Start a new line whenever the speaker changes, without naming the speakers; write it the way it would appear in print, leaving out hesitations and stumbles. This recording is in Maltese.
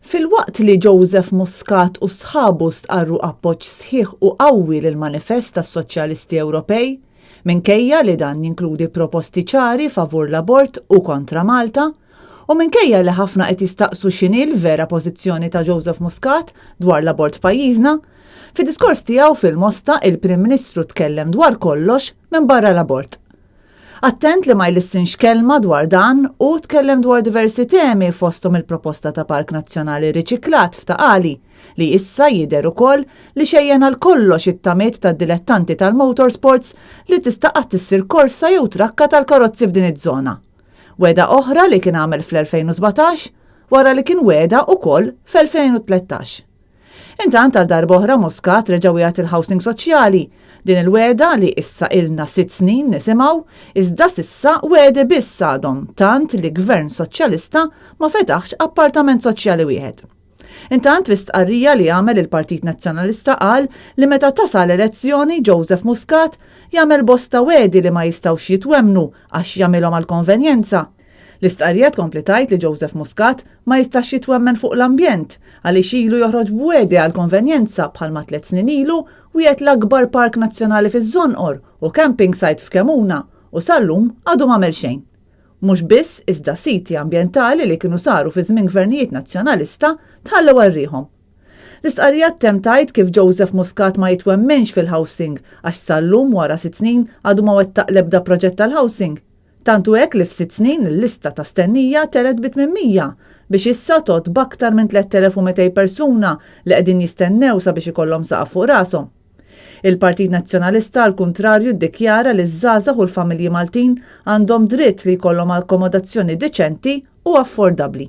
Fil-waqt li Joseph Muscat u sħabu stqarru appoġġ sħiħ u qawwi lill-Manifest tas-Soċjalisti Ewropej, minkejja li dan jinkludi proposti ċari favur l-abort u kontra Malta, u minkejja li ħafna qed jistaqsu x'inhi l-vera pożizzjoni ta' Joseph Muscat dwar l-abort f'pajjiżna, fid-diskors tiegħu fil-Mosta il-Prim Ministru tkellem dwar kollox minn barra l-abort. Attent li ma jlissinx kelma dwar dan u tkellem dwar diversi temi fosthom il-proposta ta' Park Nazzjonali riċiklat f'Taqali li issa jidher ukoll li xejjen għal kollox it-tamiet tad-dilettanti tal-motorsports li tista' qatt issir korsa jew trakka tal-karozzi f'din iż-żona. Weda oħra li kien għamel fl-2017 wara li kien weda ukoll fl-2013. Intant għal darba oħra Muscat reġa' wieħed il-housing soċjali. Din il-weda li issa ilna 6 snin nisimgħu, iżda sissa wedi biss għadhom tant li Gvern Soċjalista ma fetaħx appartament soċjali wieħed. Intant fl-istqarrija li għamel il-Partit Nazzjonalista qal li meta tasal elezzjoni Joseph Muscat jagħmel bosta wedi li ma jistgħux jitwemnu għax jagħmilhom għal konvenjenza. L-istqarrija tkompli tgħid li Joseph Muscat ma jistax jitwemmen fuq l-ambjent għaliex ilu joħroġ b'wiedi għal konvenjenza bħalma 3 snin ilu wieħed l-akbar park nazzjonali fiż-Żonqor u camping site f'Kemuna u sal-lum għadu m'għamel xejn. Mhux biss iżda siti ambjentali li kienu saru fi żmien gvernijiet nazzjonalista tħallew għarrieħhom. L-istqarrija ttemm tgħid kif Joseph Muscat ma jitwemmenx fil-housing għax sal-lum wara 6 snin għadu ma wettaq l-ebda proġett tal-housing. Tantu hekk li f'6 snin il-lista ta' stennija telet b'800 biex issa tot b'aktar minn 3200 persuna li qegħdin jistennew sabiex ikollhom saqaf fuq rashom. Il-Partit Nazzjonalista għal kuntrarju ddikjara li ż-żgħażagħ u l-familji Maltin għandhom dritt li jkollhom akkomodazzjoni deċenti u affordabbli.